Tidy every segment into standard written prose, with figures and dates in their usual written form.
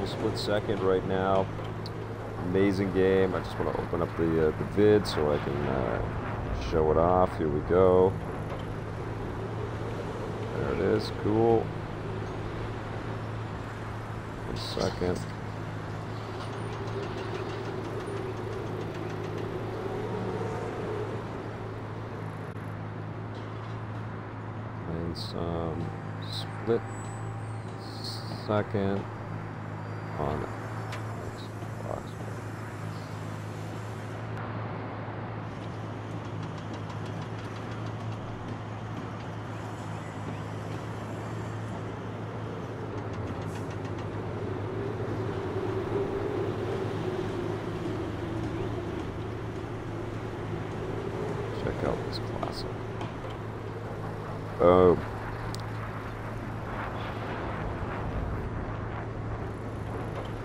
a split second right now. Amazing game. I just want to open up the vid so I can show it off. Here we go. There it is. Cool. 1 second. And some split second on Xbox. Check out this classic. Oh.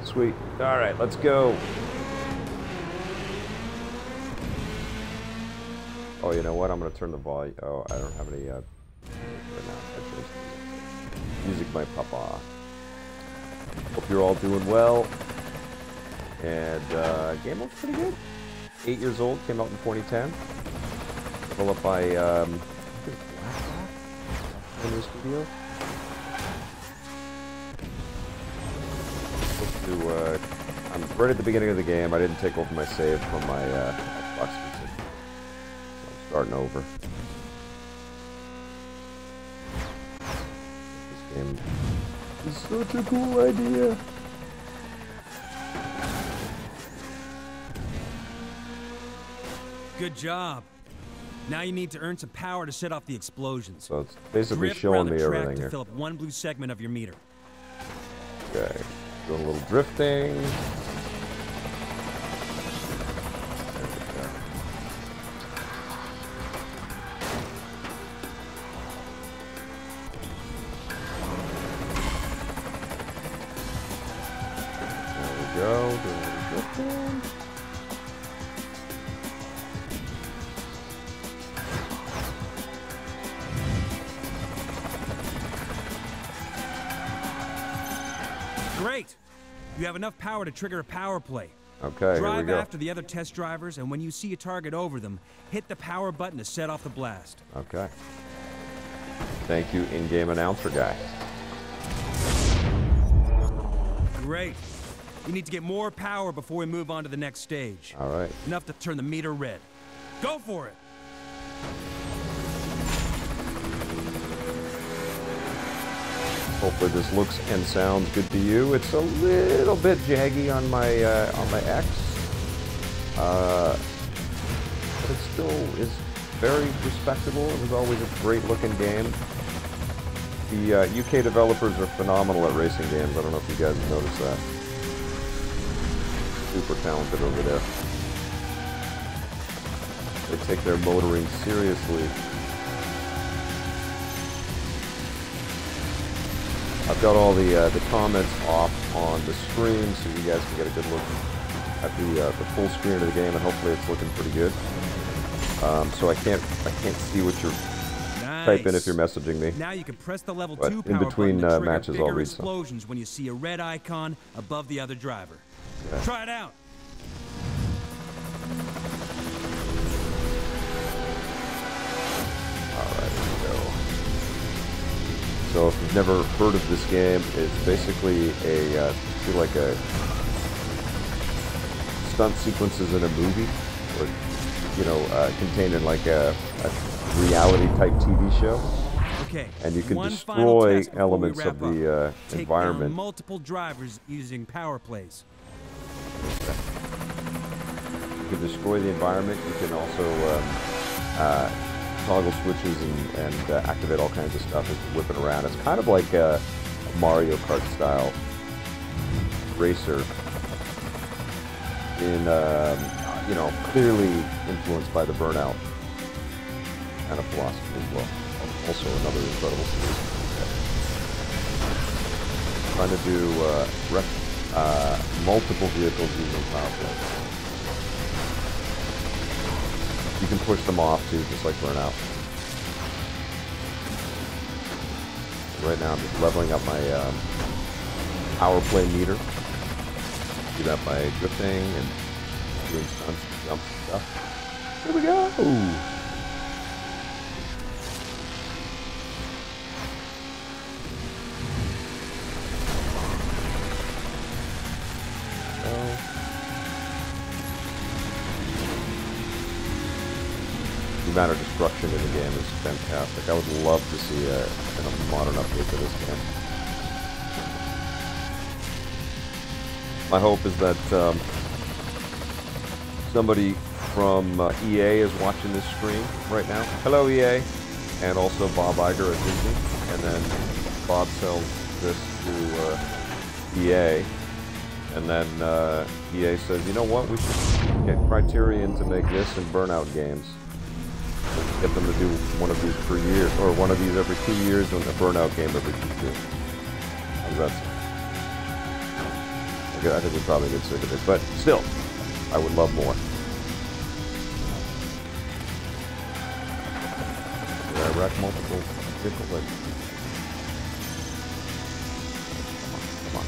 Sweet. All right, let's go. Oh, you know what? I'm going to turn the volume. Oh, I don't have any music might pop off. Hope you're all doing well. And game looks pretty good. 8 years old, came out in 2010. Developed by in the studio. I'm right at the beginning of the game. I didn't take over my save from my Xbox 360. So I'm starting over. This game is such a cool idea. Good job. Now you need to earn some power to set off the explosions. So it's basically Drift showing around the me track everything to here. fill up 1 blue segment of your meter. Okay, doing a little drifting. There we go, doing a little drifting. Great! You have enough power to trigger a power play. Okay, here we Drive go. after the other test drivers, and when you see a target over them, hit the power button to set off the blast. Okay. Thank you, in-game announcer guy. Great. We need to get more power before we move on to the next stage. All right. Enough to turn the meter red. Go for it! Hopefully this looks and sounds good to you. It's a little bit jaggy on my X, but it still is very respectable. It was always a great looking game. The UK developers are phenomenal at racing games. I don't know if you guys have noticed that. Super talented over there. They take their motoring seriously. I've got all the comments off on the screen so you guys can get a good look at the full screen of the game, and hopefully it's looking pretty good. So I can't see what you're typing if you're messaging me. Now you can press the level But 2 in power between button to trigger matches, I'll bigger read some. explosions when you see a red icon above the other driver. Yeah. Try it out. Alright, here we go. So if you've never heard of this game, it's basically like a stunt sequences in a movie, or contained in like a reality type TV show. Okay. And you can one final destroy test before we elements wrap of the up. Take environment. down multiple drivers using power plays. You can destroy the environment. You can also toggle switches and activate all kinds of stuff as you're whipping around. It's kind of like a Mario Kart style racer in, clearly influenced by the Burnout kind of philosophy as well. Also another incredible series. Trying to do multiple vehicles using power play. You can push them off too, just like Burnout. Right now I'm just leveling up my power play meter. do that by drifting and doing stunts and jumps and stuff. Here we go! The amount of destruction in the game is fantastic. I would love to see a modern update to this game. My hope is that somebody from EA is watching this stream right now. Hello, EA. And also Bob Iger at Disney. And then Bob sells this to EA. And then EA says, you know what, we should get Criterion to make this and Burnout games. Get them to do one of these per year, or one of these every 2 years, and a Burnout game every 2 years. How's that sound? I think we probably get sick of it, but still, I would love more. Did I wreck multiple vehicles? Come on.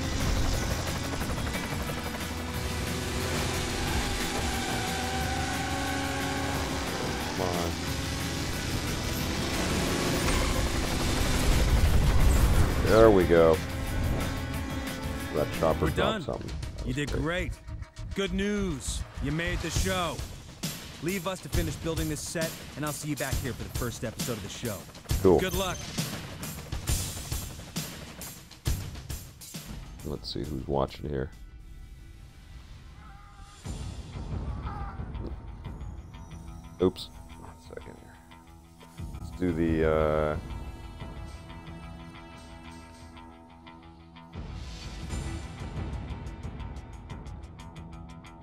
There we go. That chopper dropped something. You did great. Good news. You made the show. Leave us to finish building this set, and I'll see you back here for the first episode of the show. Cool. Good luck. Let's see who's watching here. Oops. 1 second here. Let's do the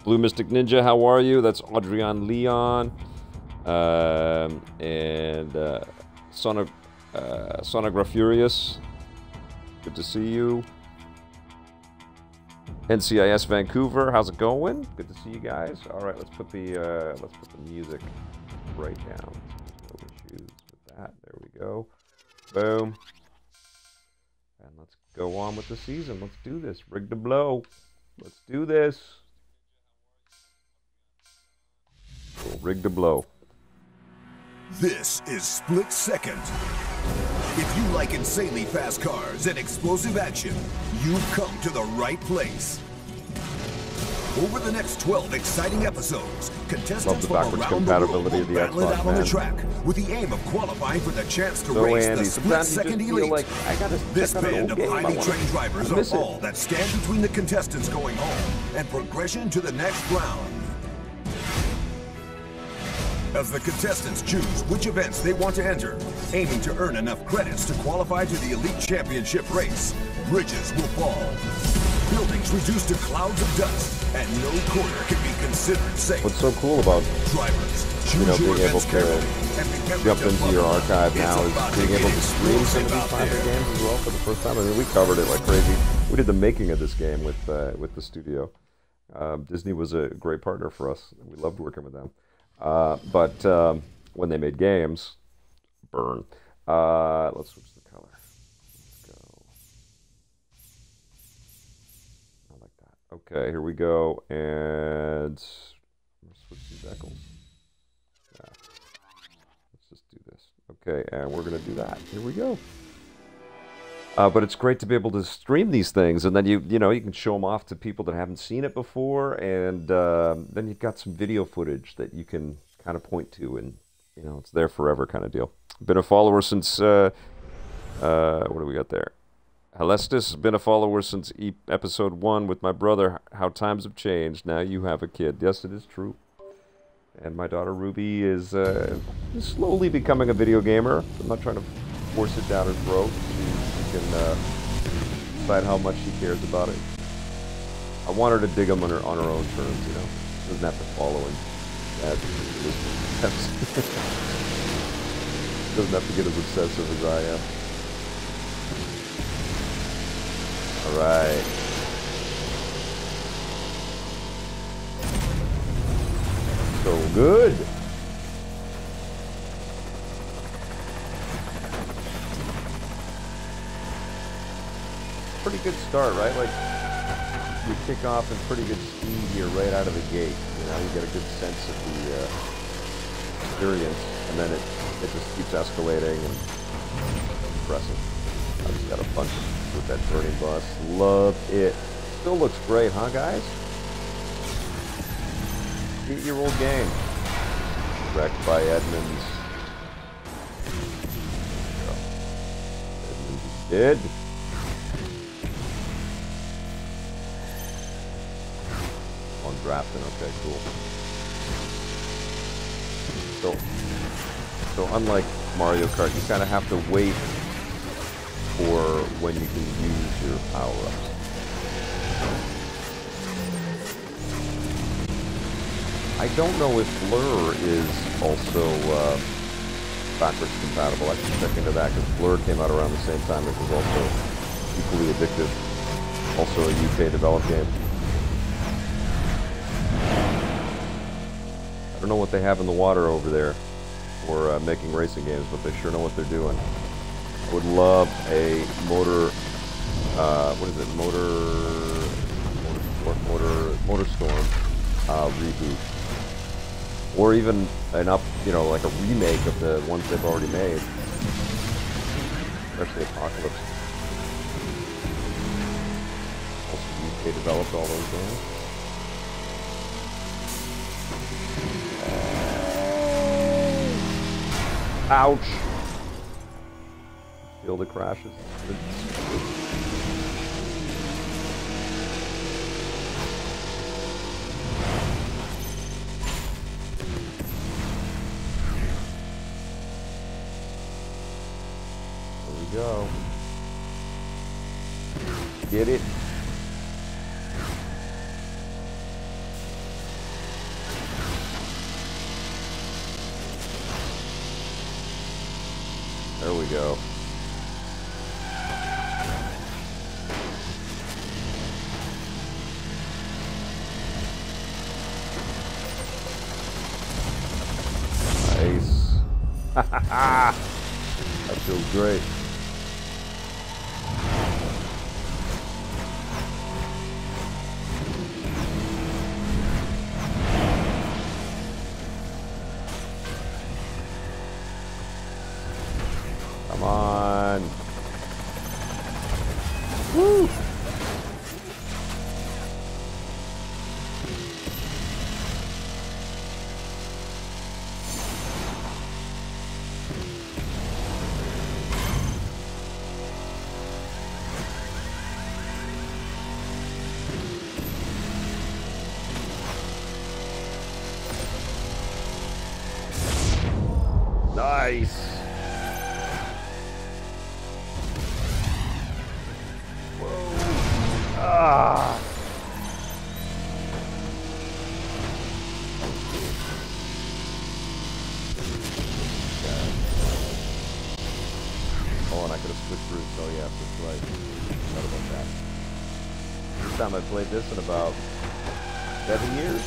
Blue Mystic Ninja, how are you? That's Adrian Leon. And Sonogra Furious. Good to see you. NCIS Vancouver, how's it going? Good to see you guys. All right, let's put the music right down. No issues with that. There we go. Boom. And let's go on with the season. Let's do this. Rig to blow. Let's do this. Cool. Rig to blow. This is Split Second. If you like insanely fast cars and explosive action, you've come to the right place. Over the next 12 exciting episodes, contestants from around the world will battle it out on the track with the aim of qualifying for the chance to race the Split Second Elite. Like, this band of highly trained drivers are all that stand between the contestants going home and progression to the next round. As the contestants choose which events they want to enter, aiming to earn enough credits to qualify to the Elite Championship race, bridges will fall, buildings reduced to clouds of dust, and no corner can be considered safe. What's so cool about being able to jump into your archive now is being able to stream some of these classic games as well for the first time. I mean, we covered it like crazy. We did the making of this game with the studio. Disney was a great partner for us. We loved working with them. But when they made games, burn. Let's switch the color. Let's go. I like that. Okay, here we go. And let's switch some decals. Yeah. Let's just do this. Okay, and we're gonna do that. Here we go. But it's great to be able to stream these things, and then you can show them off to people that haven't seen it before, and then you've got some video footage that you can kind of point to, and it's there forever kind of deal. Been a follower since what do we got there? Helestis has been a follower since episode 1 with my brother. How times have changed. Now you have a kid. Yes, it is true. And my daughter Ruby is slowly becoming a video gamer. I'm not trying to force it down her throat. She can decide how much she cares about it. I want her to dig them on her own terms, She doesn't have to follow him. Doesn't have to get as obsessive as I am. All right. So good. Pretty good start, right? Like, you kick off in pretty good speed here right out of the gate. You know, you get a good sense of the experience, and then it just keeps escalating and impressive. I just got a bunch with that burning bus. Love it. Still looks great, huh, guys? 8-year-old game. Wrecked by Edmonds. Edmonds is dead. On drafting, okay, cool. So unlike Mario Kart, you kind of have to wait for when you can use your power-ups. I don't know if Blur is also backwards compatible. I should check into that because Blur came out around the same time. It was also equally addictive. Also a UK developed game. I don't know what they have in the water over there for making racing games, but they sure know what they're doing. I would love a MotorStorm reboot. Or even like a remake of the ones they've already made. Especially Apocalypse. Also, UK developed all those games. Ouch! Feel the crashes. Go. Get it? There we go. Nice. That feels great. Come on. Woo! Nice. Ah. Oh, and I could have switched routes. Oh yeah, that's right. Forgot about that. First time I played this in about 7 years.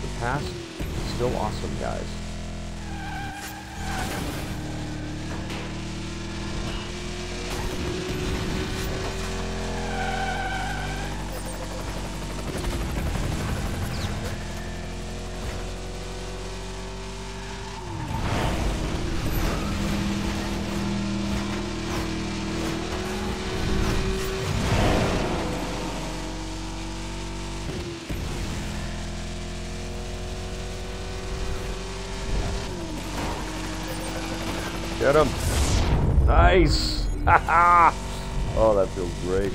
The past is still awesome, guys. Get him. Nice. Oh, that feels great.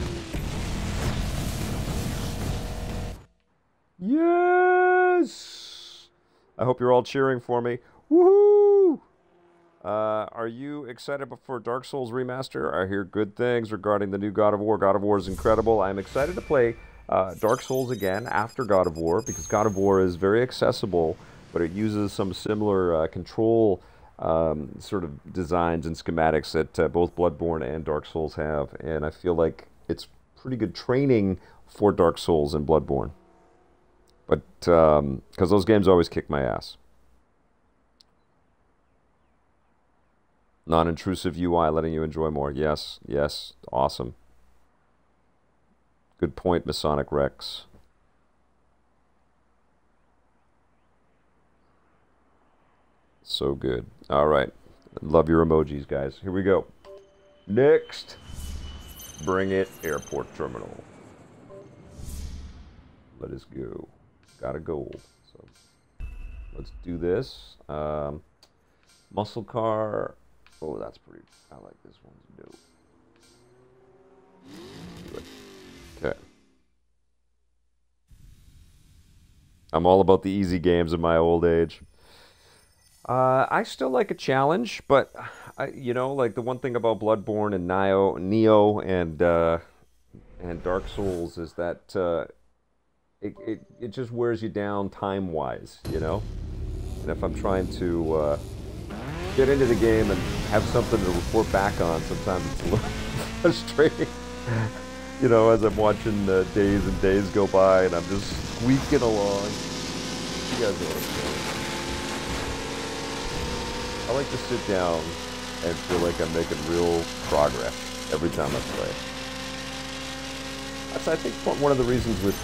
Yes. I hope you're all cheering for me. Woohoo! Are you excited for Dark Souls Remaster? I hear good things regarding the new God of War. God of War is incredible. I'm excited to play Dark Souls again after God of War because God of War is very accessible, but it uses some similar control sort of designs and schematics that both Bloodborne and Dark Souls have, and I feel like it's pretty good training for Dark Souls and Bloodborne. But because those games always kick my ass. Non-intrusive UI, letting you enjoy more. Yes, yes, awesome. Good point, Masonic Rex. So good. All right. Love your emojis, guys. Here we go. Next. Bring it, airport terminal. Let us go. Got a goal. So let's do this. Muscle car. Oh, that's pretty. I like this one. Dope. Okay. I'm all about the easy games in my old age. I still like a challenge, but you know, like the one thing about Bloodborne and Neo and Dark Souls is that it just wears you down time-wise, you know. And if I'm trying to get into the game and have something to report back on, sometimes it's a little frustrating. You know, as I'm watching days and days go by, and I'm just squeaking along. You guys know what I'm saying. I like to sit down and feel like I'm making real progress every time I play. That's, I think, one of the reasons with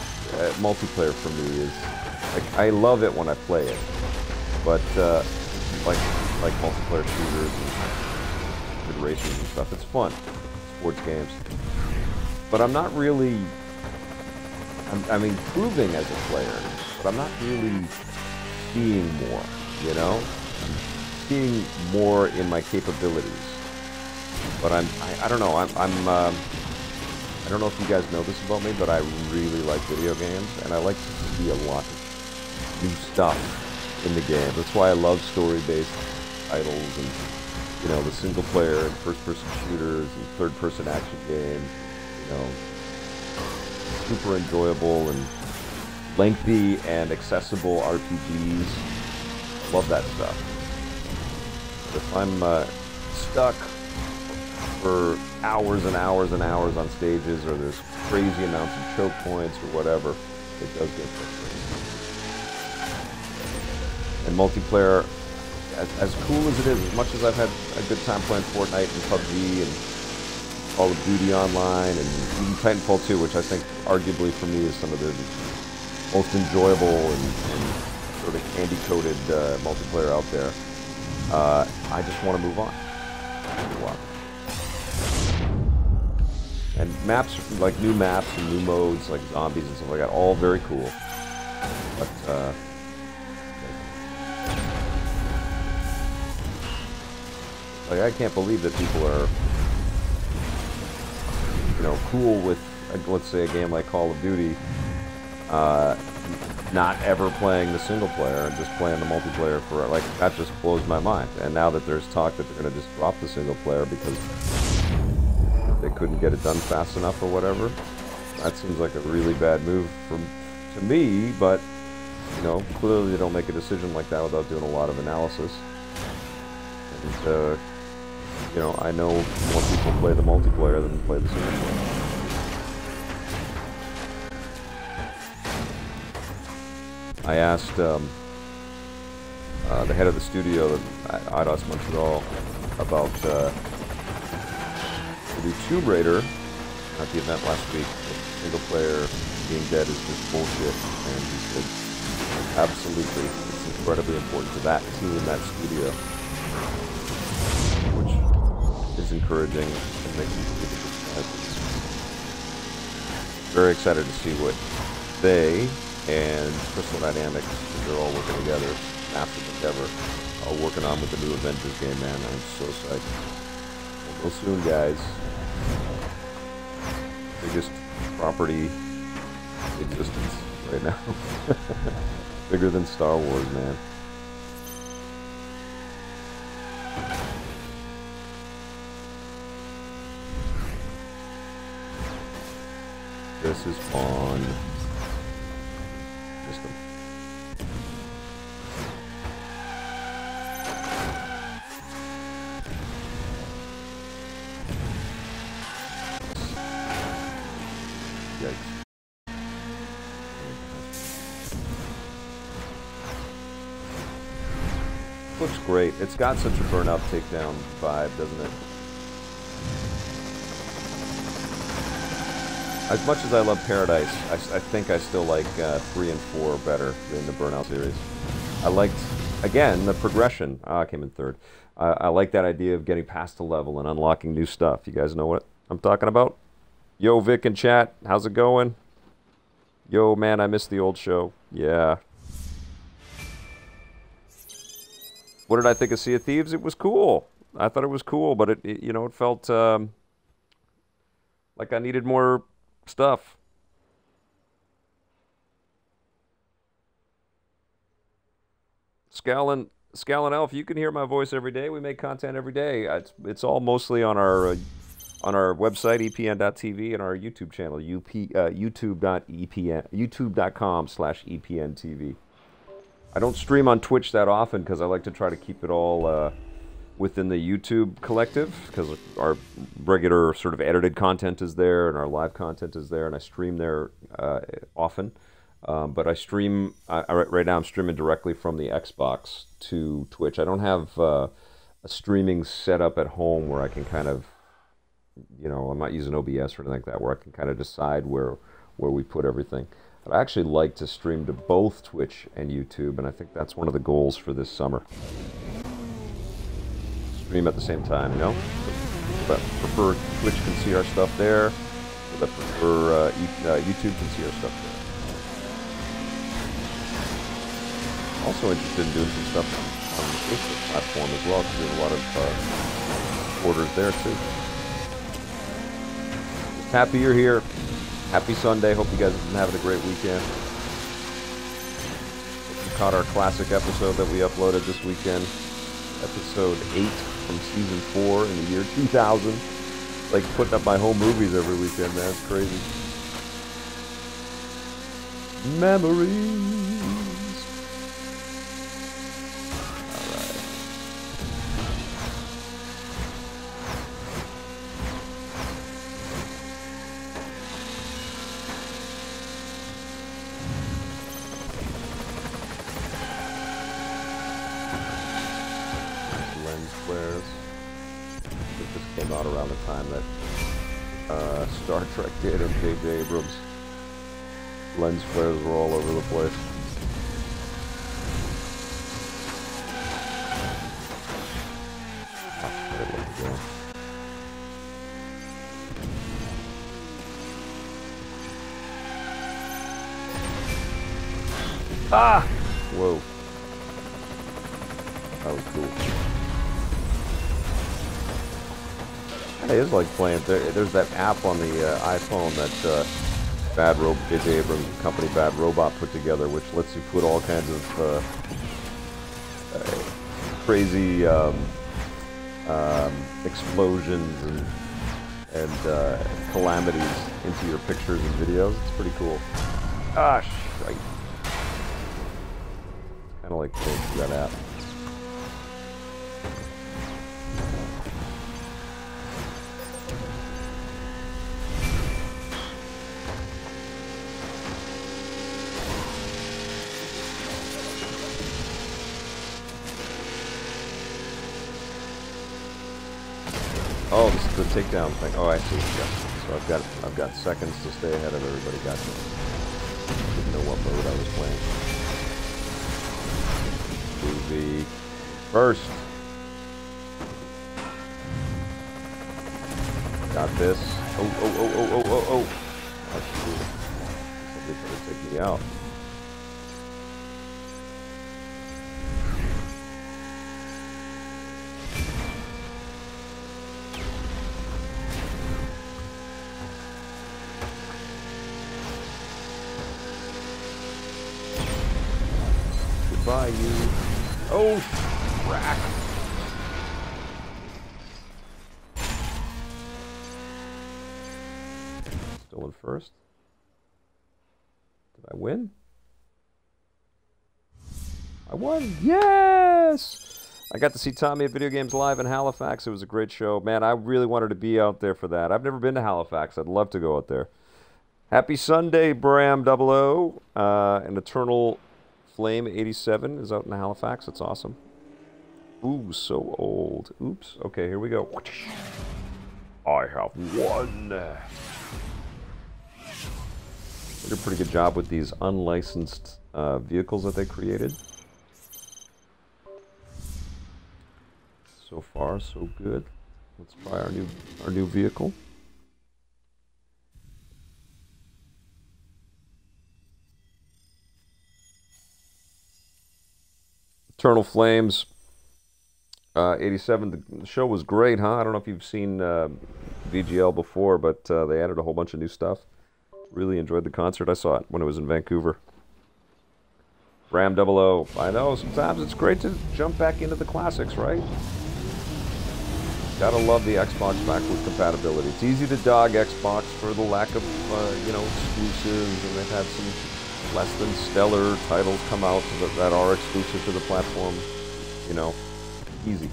multiplayer for me is, like, I love it when I play it, but like multiplayer shooters and good racers and stuff, it's fun, sports games. But I'm not really, I'm improving as a player, but I'm not really seeing more, you know? Seeing more in my capabilities, but I don't know. I don't know if you guys know this about me, but I really like video games, and I like to see a lot of new stuff in the game. That's why I love story-based titles and, you know, the single-player and first-person shooters and third-person action games. You know, super enjoyable and lengthy and accessible RPGs. Love that stuff. If I'm stuck for hours and hours and hours on stages, or there's crazy amounts of choke points or whatever, it does get frustrating. And multiplayer, as cool as it is, as much as I've had a good time playing Fortnite and PUBG and Call of Duty Online and even Titanfall 2, which I think arguably for me is some of the most enjoyable and sort of candy-coated multiplayer out there. I just want to move on. And maps, like new maps and new modes, like zombies and stuff like that, all very cool. But, like, I can't believe that people are, you know, cool with, let's say, a game like Call of Duty, not ever playing the single player and just playing the multiplayer for, like, that just blows my mind. And now that there's talk that they're going to just drop the single player because they couldn't get it done fast enough or whatever, that seems like a really bad move to me, but, you know, clearly they don't make a decision like that without doing a lot of analysis. And, you know, I know more people play the multiplayer than play the single player. I asked the head of the studio at IDOS Montreal about the Tomb Raider at the event last week. Single player being dead is just bullshit, and he said, absolutely, it's incredibly important to that team, that studio, which is encouraging and makes me very excited to see what they and Crystal Dynamics, they're all working together, massive endeavor, all working on with the new Avengers game, man. I'm so psyched. Real soon, guys. Biggest property in existence right now. Bigger than Star Wars, man. This is fun. Looks great. It's got such a Burnout Takedown vibe, doesn't it? As much as I love Paradise, I think I still like 3 and 4 better than the Burnout series. I liked, again, the progression. I came in third. I like that idea of getting past a level and unlocking new stuff. You guys know what I'm talking about? Yo, Vic in chat, how's it going? Yo, man, I missed the old show. Yeah. What did I think of Sea of Thieves? It was cool. I thought it was cool, but it you know, it felt like I needed more stuff. Scowlin' Elf, you can hear my voice every day. We make content every day. It's all mostly on our website, epn.tv, and our YouTube channel, youtube.com/epntv. I don't stream on Twitch that often because I like to try to keep it all within the YouTube collective, because our regular sort of edited content is there and our live content is there, and I stream there often. But I stream, right now I'm streaming directly from the Xbox to Twitch. I don't have a streaming setup at home where I can kind of, you know, I'm not using OBS or anything like that, where I can kind of decide where we put everything. But I actually like to stream to both Twitch and YouTube, and I think that's one of the goals for this summer. Stream at the same time, you know? But prefer Twitch can see our stuff there, but prefer YouTube can see our stuff there. Also interested in doing some stuff on the Facebook platform as well, because we have a lot of orders there too. Just happy you're here. Happy Sunday. Hope you guys have been having a great weekend. Hope you caught our classic episode that we uploaded this weekend. Episode 8 from season 4 in the year 2000. Like putting up my home movies every weekend, man. It's crazy. Memories. Around the time that Star Trek did and J.J. Abrams. Lens flares were all over the place. Ah! Whoa. That was cool. It is like playing. There's that app on the iPhone that J.J. Abrams' company Bad Robot put together, which lets you put all kinds of crazy explosions and calamities into your pictures and videos. It's pretty cool. Ah, shite. Kind of like that app. Oh, this is the takedown thing. Oh, I see. Yeah. So I've got seconds to stay ahead of everybody. Gotcha. Didn't know what mode I was playing. Movie first. Got this. Oh. That's cool. Somebody's gonna take me out. Goodbye, you. Oh, crack. Still in first. Did I win? I won. Yes! I got to see Tommy at Video Games Live in Halifax. It was a great show. Man, I really wanted to be out there for that. I've never been to Halifax. I'd love to go out there. Happy Sunday, Bram 00. An Eternal Flame 87 is out in Halifax. It's awesome. Ooh, so old. Oops. Okay, here we go. I have won. They did a pretty good job with these unlicensed vehicles that they created. So far, so good. Let's try our new vehicle. Eternal Flames. 87. The show was great, huh? I don't know if you've seen VGL before, but they added a whole bunch of new stuff. Really enjoyed the concert. I saw it when it was in Vancouver. Ram 00. I know, sometimes it's great to jump back into the classics, right? Gotta love the Xbox backward compatibility. It's easy to dog Xbox for the lack of, exclusives, and they've had some less than stellar titles come out that are exclusive to the platform. Easy.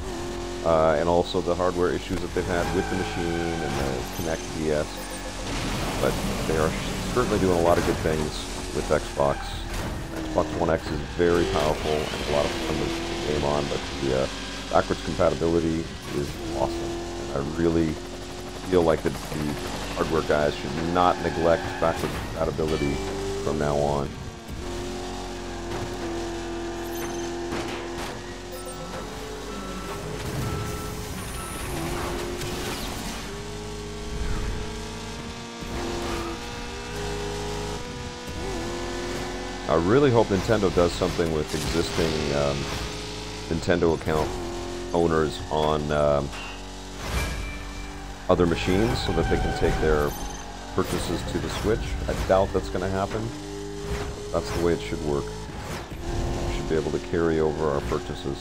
And also the hardware issues that they've had with the machine and the Kinect DS. But they are certainly doing a lot of good things with Xbox. Xbox One X is very powerful and a lot of fun to game on, but the backwards compatibility is awesome. And I really feel like the hardware guys should not neglect backwards compatibility from now on. I really hope Nintendo does something with existing Nintendo account owners on other machines so that they can take their purchases to the Switch. I doubt that's going to happen. That's the way it should work. We should be able to carry over our purchases.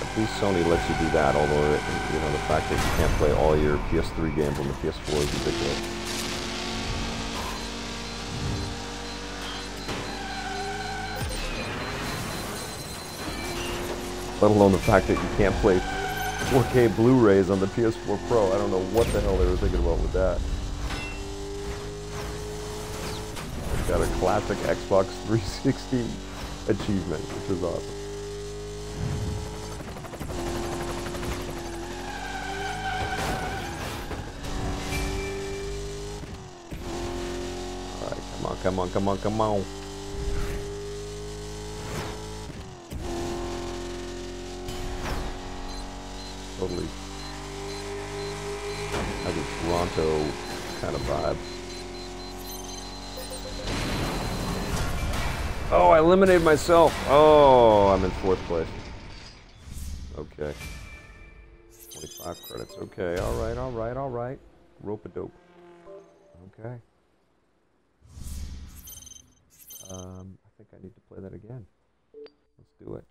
At least Sony lets you do that, although the fact that you can't play all your PS3 games on the PS4 is ridiculous. Let alone the fact that you can't play 4K Blu-rays on the PS4 Pro. I don't know what the hell they were thinking about with that. It's got a classic Xbox 360 achievement, which is awesome. Come on, come on, come on. Totally has a Toronto kind of vibe. Oh, I eliminated myself. Oh, I'm in 4th place. Okay. 25 credits. Okay, alright, alright, alright. Rope-a-dope. Okay. I think I need to play that again. Let's do it.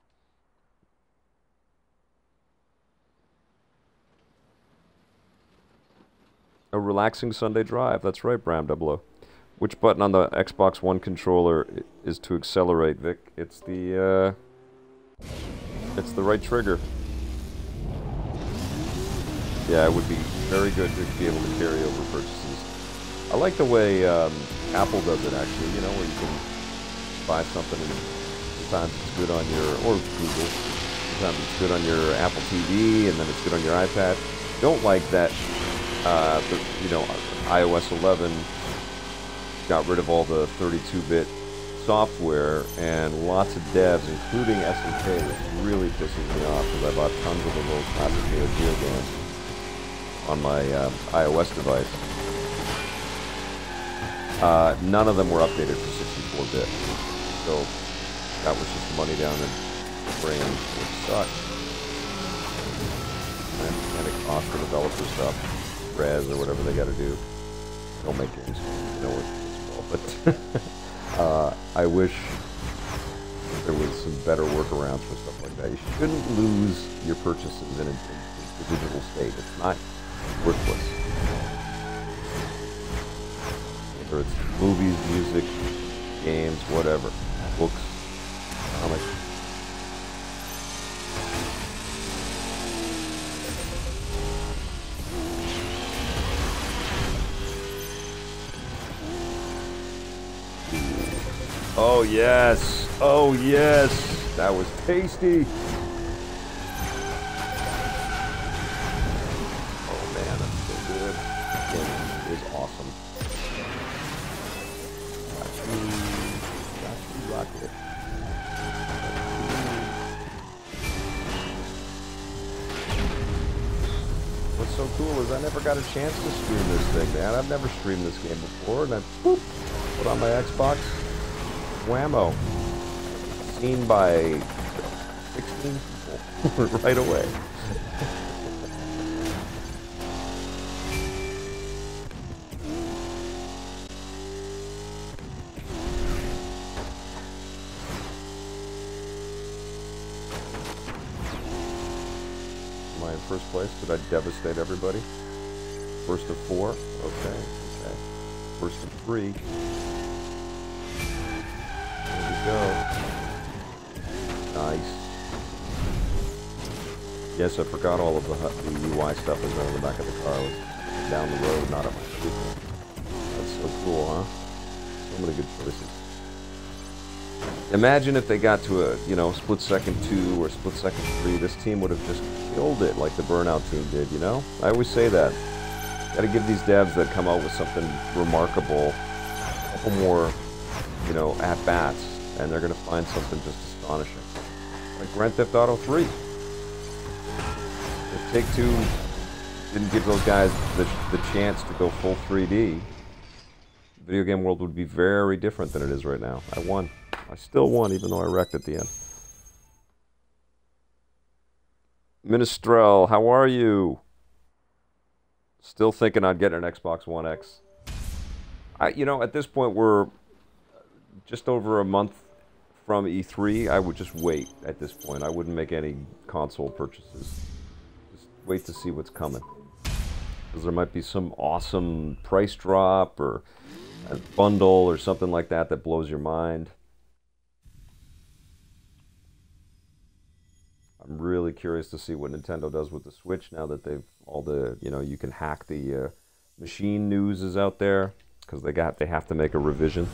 A relaxing Sunday drive. That's right, Bram 00. Which button on the Xbox One controller is to accelerate, Vic? It's the right trigger. Yeah, it would be very good to be able to carry over purchases. I like the way Apple does it, actually, where you can buy something and sometimes it's good on your, or Google, sometimes it's good on your Apple TV and then it's good on your iPad. Don't like that, iOS 11 got rid of all the 32-bit software and lots of devs, including SNK, which really pisses me off because I bought tons of the little classic Neo Geo games on my iOS device. None of them were updated for 64-bit. So that was just money down the drain, which sucks. And it costs the developer stuff, res or whatever they got to do. Don't make games, but I wish there was some better workarounds for stuff like that. You shouldn't lose your purchases in the digital state. It's not worthless. Whether it's movies, music, games, whatever, books, comics. Oh yes! Oh yes! That was tasty! Oh man, that's so good. This game is awesome. Got you, Rocket. What's so cool is I never got a chance to stream this thing, man. I've never streamed this game before, and I put on my Xbox. Whammo. Seen by 16 people right away. Am I in first place? Did I devastate everybody? First of 4? Okay. First of 3. There we go. Nice. Yes, I forgot all of the UI stuff is on the back of the car. I was down the road, not at my vehicle. That's so cool, huh? So many good choices. Imagine if they got to a, split second 2 or split second 3. This team would have just killed it like the Burnout team did, you know? I always say that. Gotta give these devs that come out with something remarkable a couple more, at-bats, and they're gonna find something just astonishing. Like Grand Theft Auto 3. If Take-Two didn't give those guys the chance to go full 3D, the video game world would be very different than it is right now. I won. I still won, even though I wrecked at the end. Ministrel, how are you? Still thinking I'd get an Xbox One X. At this point, we're just over a month from E3. I would just wait at this point. I wouldn't make any console purchases. Just wait to see what's coming. Because there might be some awesome price drop or a bundle or something like that that blows your mind. I'm really curious to see what Nintendo does with the Switch now that they've all the, you can hack the machine news is out there because they have to make a revision.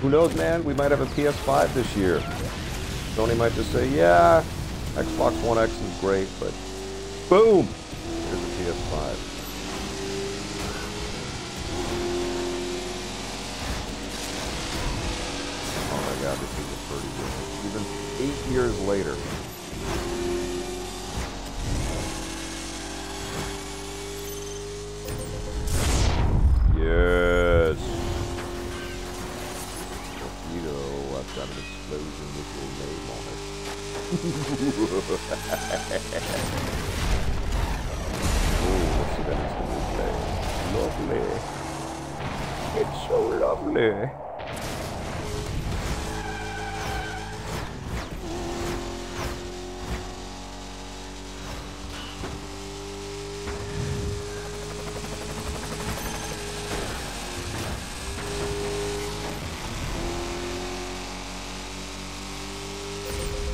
Who knows, man? We might have a PS5 this year. Sony might just say, yeah, Xbox One X is great, but boom, here's a PS5. Oh my God, this is a pretty good. Even 8 years later. Yes. I've got an explosion with your name on it. Oh, let's see that next to lovely. It's so lovely.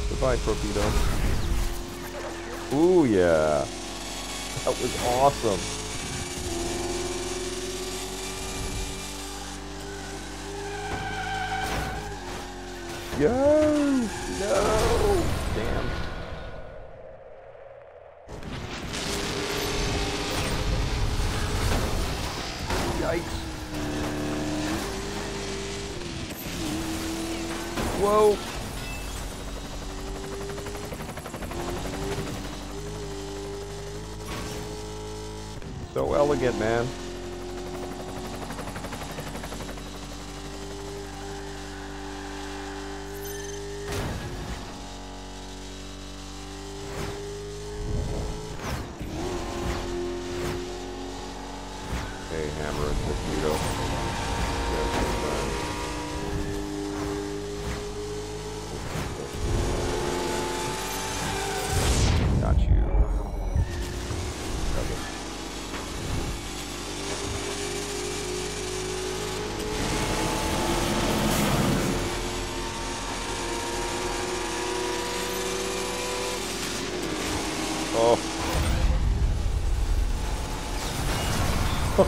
Goodbye, Torpedo. Ooh, yeah. That was awesome. Yo! No! Damn. Yikes. Whoa! So elegant, man. Hey, Hammer and Torpedo. Got you. Oh. I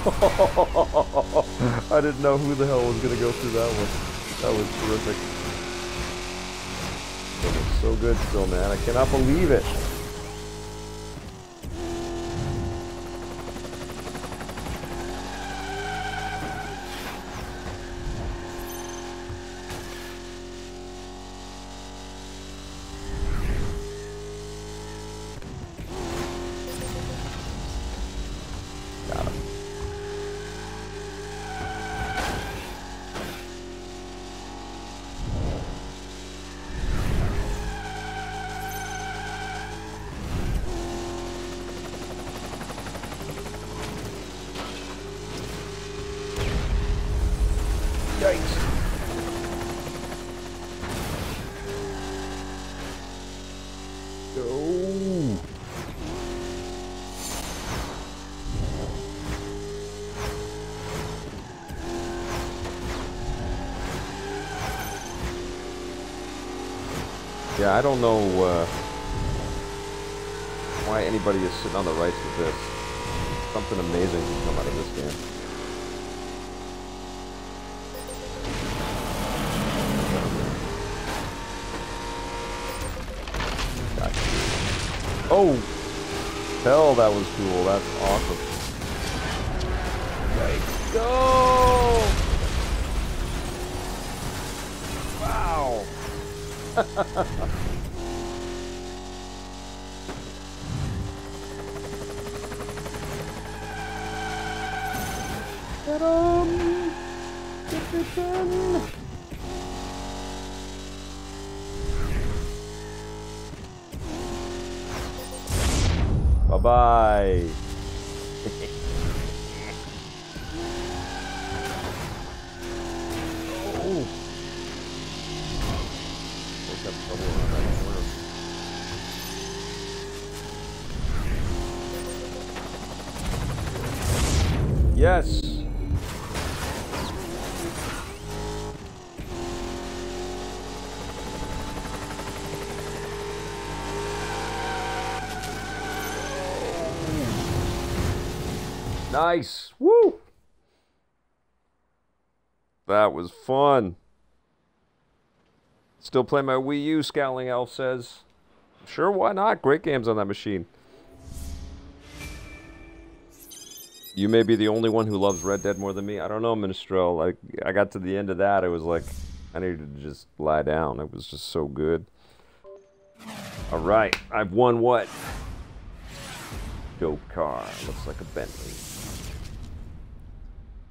didn't know who the hell was going to go through that one. That was terrific. That was so good still, man. I cannot believe it. Yikes. Go. Yeah, I don't know why anybody is sitting on the rights of this. Something amazing can come out of this game. Oh, hell, that was cool. That's awesome. Let's go! Wow! Get him! Get this in! Bye-bye. Oh. What's that trouble around that corner? Yes. Nice. Woo! That was fun. Still play my Wii U, Scowling Elf says. Sure, why not? Great games on that machine. You may be the only one who loves Red Dead more than me. I don't know, Minstrel. Like, I got to the end of that, it was like, I needed to just lie down. It was just so good. Alright, I've won what? Dope car. Looks like a Bentley.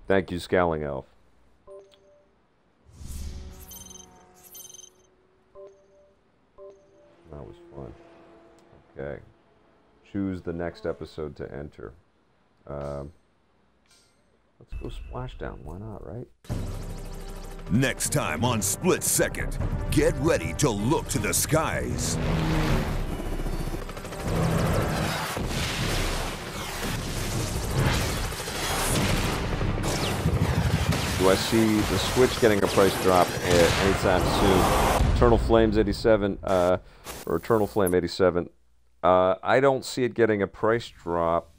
Thank you, Scowling Elf. That was fun. Okay. Choose the next episode to enter. Let's go Splashdown. Why not, right? Next time on Split Second, get ready to look to the skies. Do I see the Switch getting a price drop anytime soon? Eternal Flames 87, or Eternal Flame 87. I don't see it getting a price drop.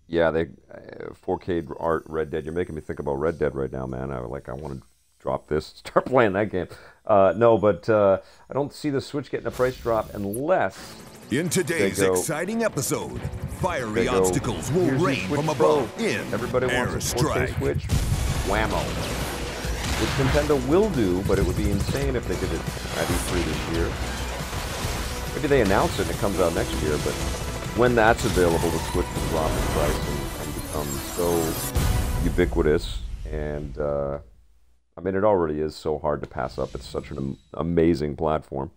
Yeah, they 4K art Red Dead. You're making me think about Red Dead right now, man. I want to drop this, start playing that game. No, but I don't see the Switch getting a price drop unless. In today's exciting episode, fiery obstacles will rain from above in Everybody wants a 4K Switch. Whammo. Which Nintendo will do, but it would be insane if they did it at E3 this year. Maybe they announce it and it comes out next year, but when that's available, the Switch will drop in price and become so ubiquitous. And, I mean, it already is so hard to pass up. It's such an amazing platform.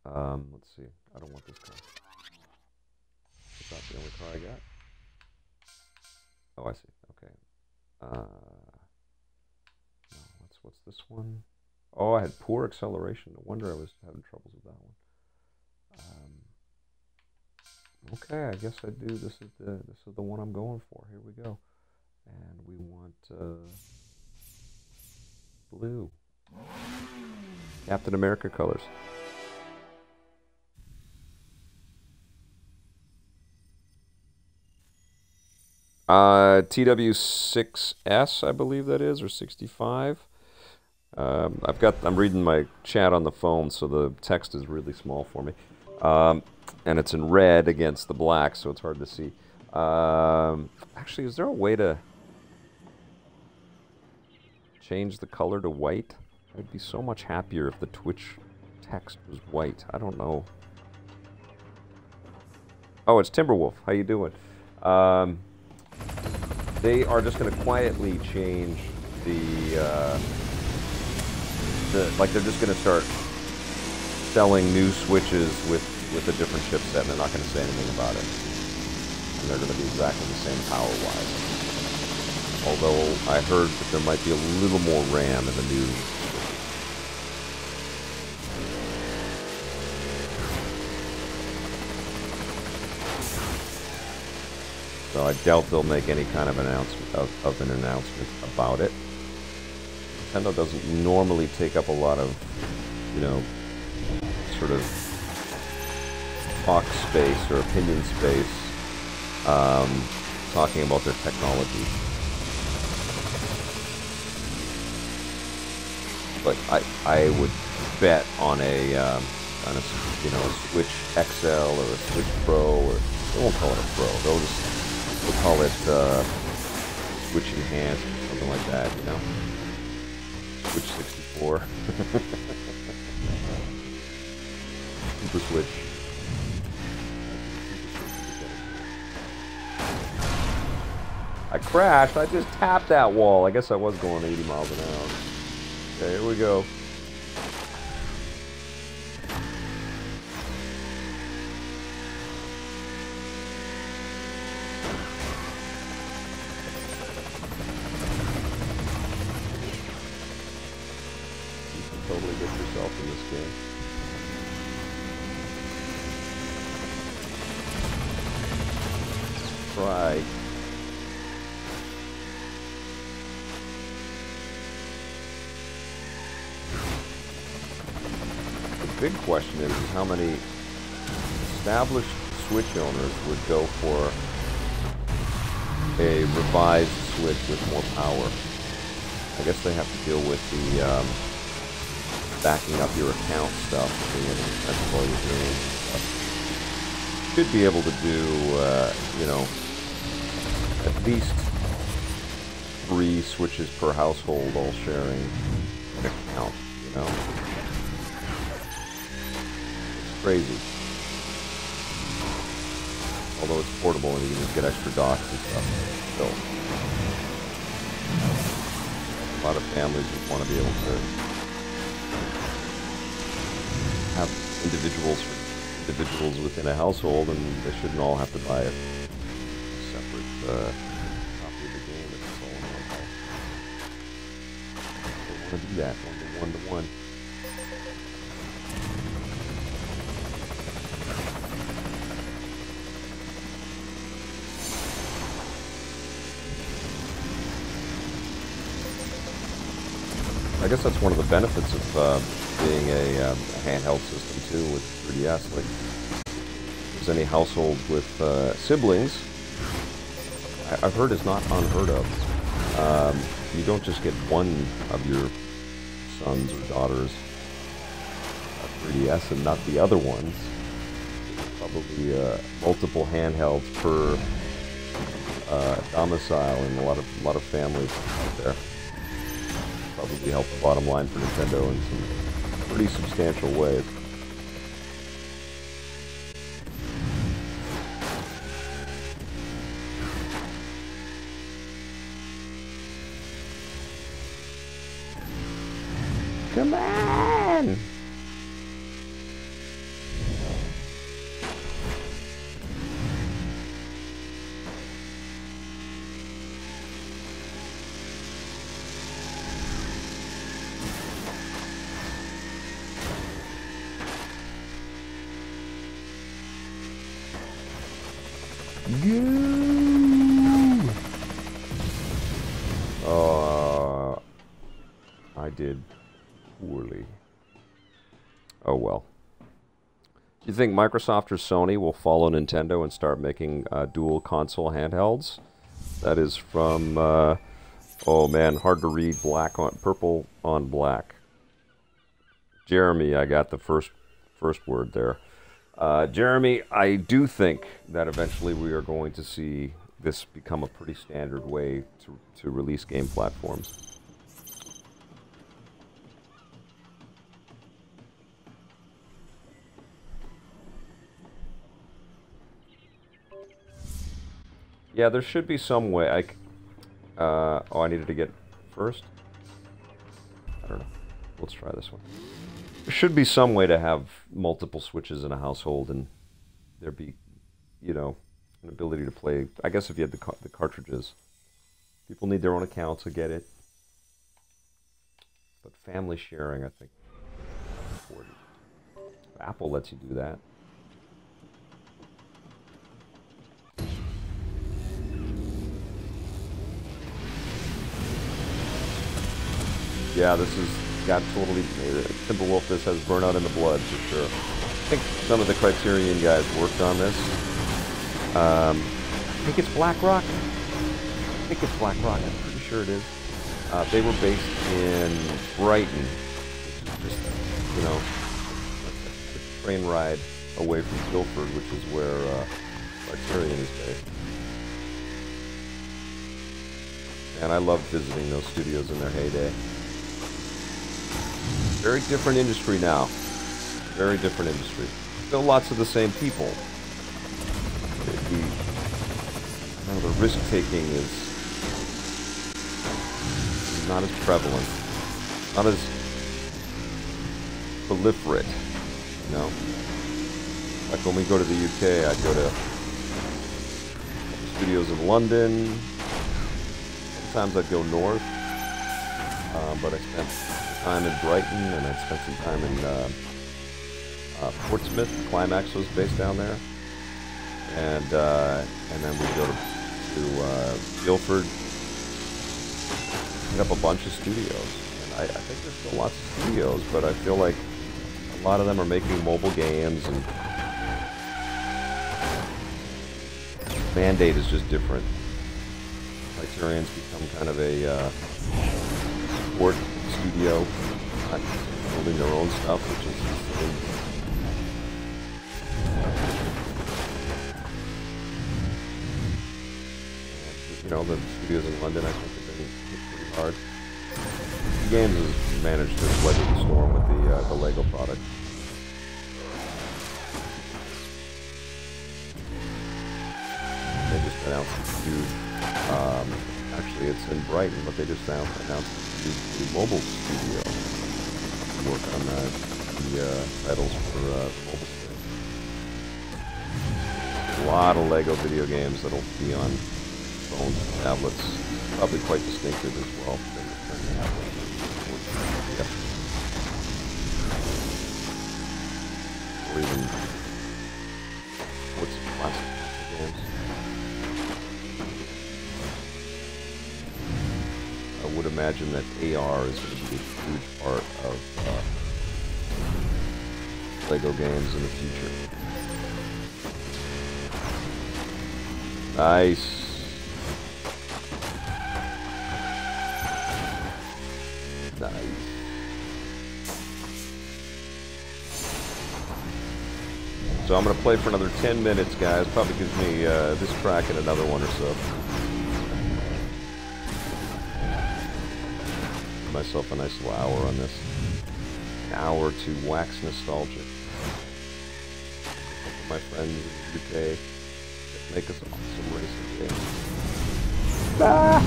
Let's see. I don't want this car. Is that the only car I got? Oh, I see. Okay. No, what's this one? Oh, I had poor acceleration. No wonder I was having troubles with that one. Okay, I guess I do. This is the one I'm going for. Here we go. And we want blue. Captain America colors. TW6S, I believe that is, or 65. I'm reading my chat on the phone, so the text is really small for me. And it's in red against the black, so it's hard to see. Actually, is there a way to change the color to white? I'd be so much happier if the Twitch text was white. I don't know. Oh, it's Timberwolf. How you doing? They are just going to quietly change like they're just going to start selling new switches with a different chipset, and they're not going to say anything about it. And they're going to be exactly the same power-wise. Although I heard that there might be a little more RAM in the new switches. So I doubt they'll make any kind of announcement of an announcement about it. Nintendo doesn't normally take up a lot of, you know, sort of talk space or opinion space talking about their technology. But I would bet on a you know, a Switch XL or a Switch Pro, or they won't call it a Pro. They'll call it Switch Enhanced or something like that, you know. Switch 64. Super Switch. I crashed. I just tapped that wall. I guess I was going 80 miles an hour. Okay, here we go. You can totally get yourself in this game. Try. The big question is how many established Switch owners would go for a revised Switch with more power. I guess they have to deal with the backing up your account stuff, that's all your games and stuff. Should be able to do, you know, at least 3 Switches per household, all sharing an account, you know. It's crazy. Although it's portable and you can just get extra docks and stuff. Still, a lot of families would want to be able to have individuals within a household, and they shouldn't all have to buy a separate copy of the game if it's all in one house. They want to do that one-to-one. I guess that's one of the benefits of being a handheld system too with 3DS. Like, if there's any household with siblings, I've heard it's not unheard of. You don't just get one of your sons or daughters a 3DS and not the other ones. Probably multiple handhelds per domicile in a lot of families out there. Probably help the bottom line for Nintendo in some pretty substantial ways. Come on! I did poorly. Oh well. Do you think Microsoft or Sony will follow Nintendo and start making dual console handhelds? That is from, oh man, hard to read, purple on black. Jeremy, I got the first word there. Jeremy, I do think that eventually we are going to see this become a pretty standard way to release game platforms. Yeah, there should be some way. Oh, I needed to get first? I don't know. Let's try this one. There should be some way to have multiple switches in a household and there be, you know, an ability to play. I guess if you had the cartridges. People need their own accounts, I get it. But family sharing, I think, is important. Apple lets you do that. Yeah, this has got totally... Timberwolf, this has Burnout in the blood, for sure. I think some of the Criterion guys worked on this. I think it's BlackRock. I'm pretty sure it is. They were based in Brighton, which is just, you know, a train ride away from Guildford, which is where Criterion is based. And I loved visiting those studios in their heyday. Very different industry now. Very different industry. Still lots of the same people. The risk-taking is not as prevalent. Not as proliferate, you know? Like when we go to the UK, I'd go to studios in London. Sometimes I'd go north. But I spent time in Brighton, and I spent some time in Portsmouth. Climax was based down there, and then we go to Guildford, hit up a bunch of studios. And I think there's still lots of studios, but I feel like a lot of them are making mobile games, and mandate is just different. Criterion's become kind of a sport studio, not building their own stuff, which is and, you know, the studios in London, I think, have been hit pretty hard. The games has managed to weather the storm with the Lego product. They just announced a huge, actually it's in Brighton, but they just announced a mobile studio to work on the titles for mobile space. A lot of Lego video games that'll be on phones and tablets, probably quite distinctive as well. Yep. Or even what's plastic games. I would imagine that AR is going to be a huge part of Lego games in the future. Nice. Nice. So I'm going to play for another 10 minutes, guys. Probably gives me this track and another one or so. Myself a nice little hour on this. An hour to wax nostalgic. My friends in the UK that make us awesome racing games. Ah!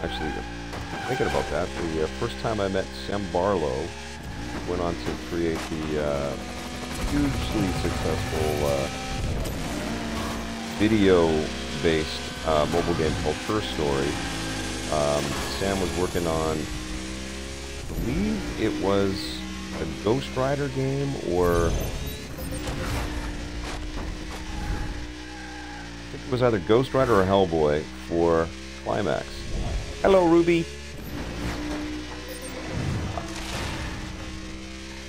Actually, thinking about that, the first time I met Sam Barlow, went on to create the hugely successful video-based mobile game called Her Story. Sam was working on, I believe it was a Ghost Rider game, or I think it was either Ghost Rider or Hellboy for Climax. Hello, Ruby.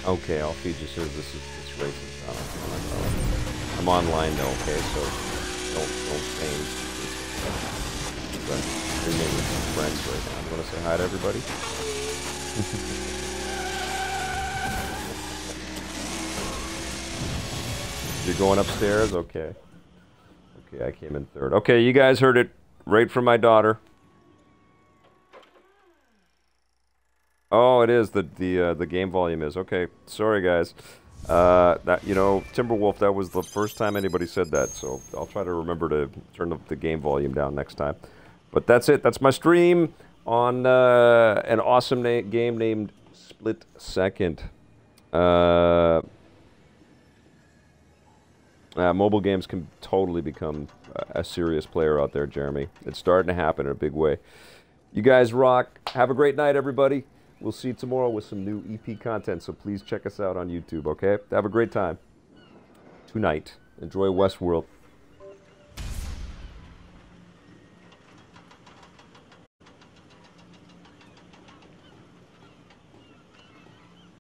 Okay, Alfie just says this racing style. I'm online though, okay? So don't change. But remain friends right now. You want to say hi to everybody? You're going upstairs? Okay. Okay, I came in third. Okay, you guys heard it right from my daughter. Oh, it is the game volume is okay. Sorry, guys. That Timberwolf. That was the first time anybody said that. So I'll try to remember to turn the game volume down next time. But that's it. That's my stream on an awesome game named Split Second. Mobile games can totally become a serious player out there, Jeremy. It's starting to happen in a big way. You guys rock. Have a great night, everybody. We'll see you tomorrow with some new EP content, so please check us out on YouTube, okay? Have a great time. Tonight. Enjoy Westworld.